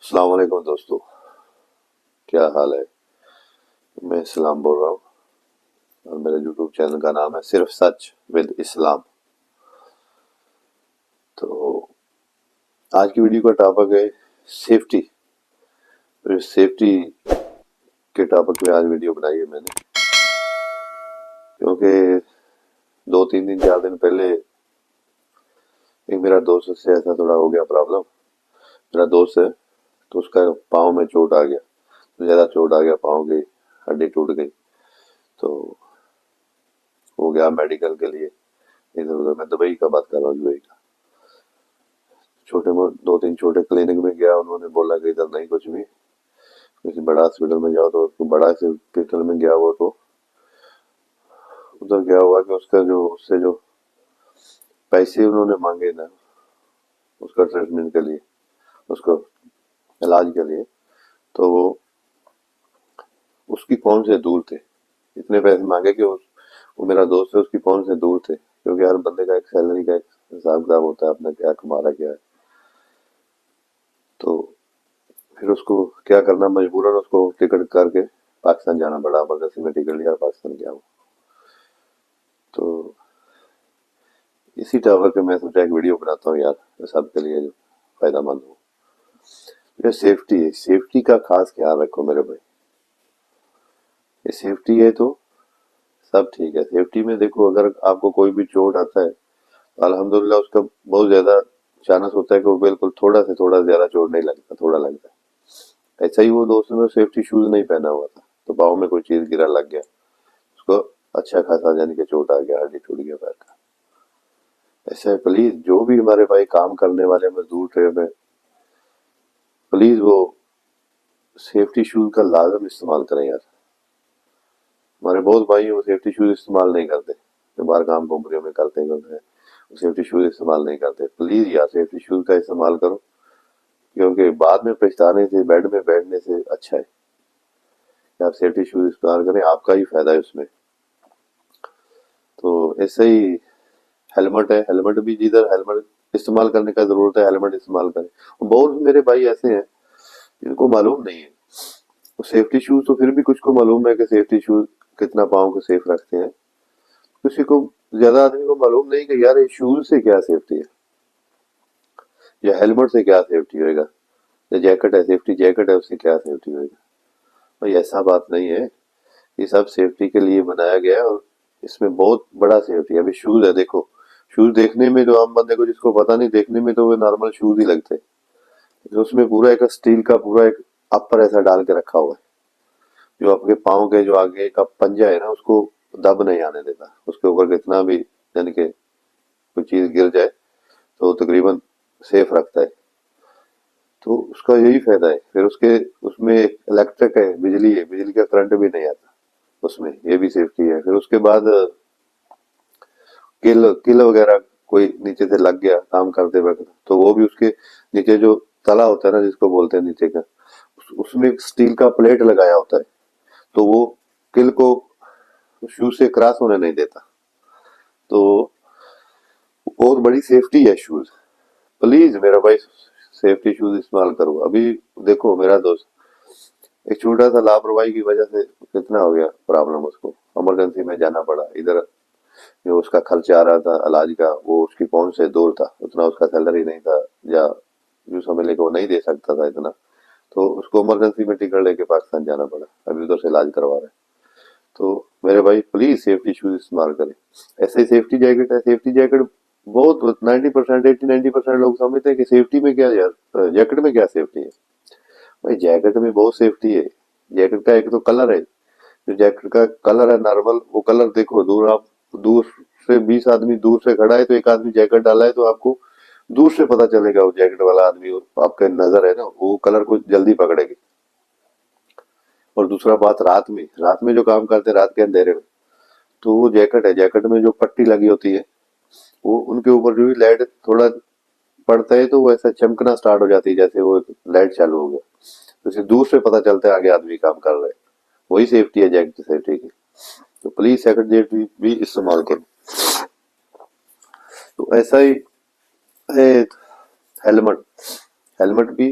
السلام علیکم دوستو، کیا حال ہے؟ میں اسلام بول رہا ہوں اور میرے یوٹیوب چینل کا نام ہے صرف سچ ود اسلام۔ تو آج کی ویڈیو کا ٹاپک ہے سیفٹی۔ سیفٹی کے ٹاپک پہ آج ویڈیو بنائی ہے میں نے، کیونکہ 2-3 4 دن پہلے ایک میرا دوست سے ایسا تھوڑا ہو گیا پرابلم۔ میرا دوست ہے تو اس کا پاؤں میں چوٹ آ گیا، زیادہ چوٹ آ گیا، پاؤں کی ہڈی ٹوٹ گئی، تو ہو گیا میڈیکل کے لیے ادھر ادھر۔ میں دبئی کا بات کر رہا ہوں، دبئی کا۔ چھوٹے 2-3 چھوٹے کلینک میں گیا، انہوں نے بولا کہ ادھر نہیں کچھ بھی، کسی بڑا ہاسپٹل میں جاؤ۔ تو بڑا ہاسپٹل میں گیا وہ، تو ادھر کیا ہوا کہ اس سے جو پیسے انہوں نے مانگے نا اس کا ٹریٹمنٹ کے لیے، اس کو علاج کے لیے، تو وہ اس کی پہنچ سے دور تھے۔ اتنے پیسے مانگے کہ وہ میرا دوست ہے، اس کی پہنچ سے دور تھے، کیونکہ ہر بندے کا ایک سیلری کا ایک حساب کتاب ہوتا ہے، اپنا کیا کما رہا کیا ہے۔ تو پھر اس کو کیا کرنا، مجبوراً اس کو ٹکٹ کر کے پاکستان جانا پڑا، ایمرجنسی میں ٹکٹ لیا، پاکستان گیا وہ۔ تو اسی ٹاپک پہ میں سوچا ایک ویڈیو بناتا ہوں یار، سب کے لیے جو فائدہ مند ہو۔ یہ سیفٹی ہے، سیفٹی کا خاص خیال رکھو میرے بھائی۔ یہ سیفٹی ہے تو سب ٹھیک ہے۔ سیفٹی میں دیکھو، اگر آپ کو کوئی بھی چوٹ آتا ہے تو الحمدللہ اس کا بہت زیادہ چانس ہوتا ہے کہ وہ بالکل تھوڑا سے تھوڑا زیادہ چوٹ نہیں لگتا، تھوڑا لگتا ہے۔ ایسا ہی وہ دوست نے سیفٹی شوز نہیں پہنا ہوا تھا، تو پاؤں میں کوئی چیز گرا، لگ گیا اس کو، اچھا خاصا یعنی کہ چوٹ آ گیا، ہڈی ٹوٹ گیا پیر کا۔ ایسا ہے، پلیز جو بھی ہمارے بھائی کام کرنے والے مزدور ٹرین میں، پلیز وہ سیفٹی شوز کا لازم استعمال کریں یار۔ ہمارے بہت بھائی وہ سیفٹی شوز استعمال نہیں کرتے، جو باہر کام کمپنیوں میں کرتے ہیں وہ سیفٹی شوز استعمال نہیں کرتے۔ پلیز یار سیفٹی شوز کا استعمال کرو، کیونکہ بعد میں پچھتانے سے، بیڈ میں بیٹھنے سے اچھا ہے کہ آپ سیفٹی شوز استعمال کریں، آپ کا ہی فائدہ ہے اس میں۔ تو ایسے ہی ہیلمٹ ہے، ہیلمٹ بھی جدھر ہیلمٹ استعمال کرنے کا ضرورت ہے ہیلمٹ استعمال کریں۔ بہت میرے بھائی ایسے ہیں جن کو معلوم نہیں ہے سیفٹی شوز، تو پھر بھی کچھ کو معلوم ہے کہ سیفٹی شوز کتنا پاؤں کو سیف رکھتے ہیں، کسی کو زیادہ آدمی کو معلوم نہیں کہ یار یہ شوز سے کیا سیفٹی ہے، یا ہیلمٹ سے کیا سیفٹی ہوئے گا، یا جیکٹ ہے، سیفٹی جیکٹ ہے، اس سے کیا سیفٹی ہوئے گا۔ بھائی ایسا بات نہیں ہے، یہ سب سیفٹی کے لیے بنایا گیا ہے، اور اس میں بہت بڑا سیفٹی ہے۔ ابھی شوز ہے، دیکھو شوز دیکھنے میں جو عام بندے کو جس کو پتا نہیں، دیکھنے میں تو وہ نارمل شوز ہی لگتے، اس میں پورا ایک اسٹیل کا پورا ایک اپر ایسا ڈال کے رکھا ہوا ہے، جو آپ کے پاؤں کے جو آگے کا پنجہ ہے نا، اس کو دب نہیں آنے دیتا۔ اس کے اوپر کتنا بھی یعنی کہ کوئی چیز گر جائے تو تقریباً سیف رکھتا ہے۔ تو اس کا یہی فائدہ ہے۔ پھر اس میں الیکٹرک ہے، بجلی ہے، بجلی کا کرنٹ بھی نہیں آتا اس میں، یہ بھی سیفٹی ہے۔ پھر اس کے بعد کل وغیرہ کوئی نیچے سے لگ گیا کام کرتے وقت، تو وہ بھی اس کے نیچے جو تلا ہوتا ہے نا، جس کو بولتے ہیں نیچے کا، اس میں اسٹیل کا پلیٹ لگایا ہوتا ہے، تو وہ کل کو شوز سے کراس ہونے نہیں دیتا۔ تو بہت بڑی سیفٹی ہے شوز۔ پلیز میرا بھائی سیفٹی شوز استعمال کرو۔ ابھی دیکھو میرا دوست ایک چھوٹا سا لاپرواہی کی وجہ سے کتنا ہو گیا پرابلم، اس کو ایمرجنسی میں جانا پڑا۔ ادھر جو اس کا خرچ آ رہا تھا علاج کا، وہ اس کی پہنچ سے دور تھا، اتنا اس کا سیلری نہیں تھا، یا جو سمجھ لے کہ وہ نہیں دے سکتا تھا اتنا، تو اس کو ایمرجنسی میں ٹکٹ لے کے پاکستان جانا پڑا، ابھی ادھر سے علاج کروا رہے ہیں۔ تو میرے بھائی پلیز سیفٹی شوز استعمال کریں۔ ایسے ہی سیفٹی جیکٹ ہے، سیفٹی جیکٹ بہت 90%، 80-90% لوگ سمجھتے ہیں کہ سیفٹی میں کیا یار، جیکٹ میں کیا سیفٹی ہے۔ بھائی جیکٹ میں بہت سیفٹی ہے۔ جیکٹ کا ایک تو کلر ہے، جو جیکٹ کا کلر ہے نارمل، وہ کلر دیکھو، آپ دور سے 20 آدمی دور سے کھڑا ہے تو ایک آدمی جیکٹ ڈالا ہے تو آپ کو دور سے پتا چلے گا وہ جیکٹ والا آدمی، آپ کا نظر ہے نا وہ کلر کو جلدی پکڑے گی۔ اور دوسرا بات، رات میں جو کام کرتے ہیں رات کے اندھیرے میں، تو وہ جیکٹ ہے، جیکٹ میں جو پٹی لگی ہوتی ہے، وہ ان کے اوپر جو بھی لائٹ تھوڑا پڑتا ہے تو وہ ایسا چمکنا سٹارٹ ہو جاتی ہے، جیسے وہ لائٹ چالو ہو گیا، تو اسے دور سے پتا چلتا ہے آگے آدمی کام کر رہے ہیں۔ وہی سیفٹی ہے جیکٹ سیفٹی کی۔ تو پلیز جیکٹ بھی استعمال کرو۔ تو ایسا ہی ہے ہیلمٹ بھی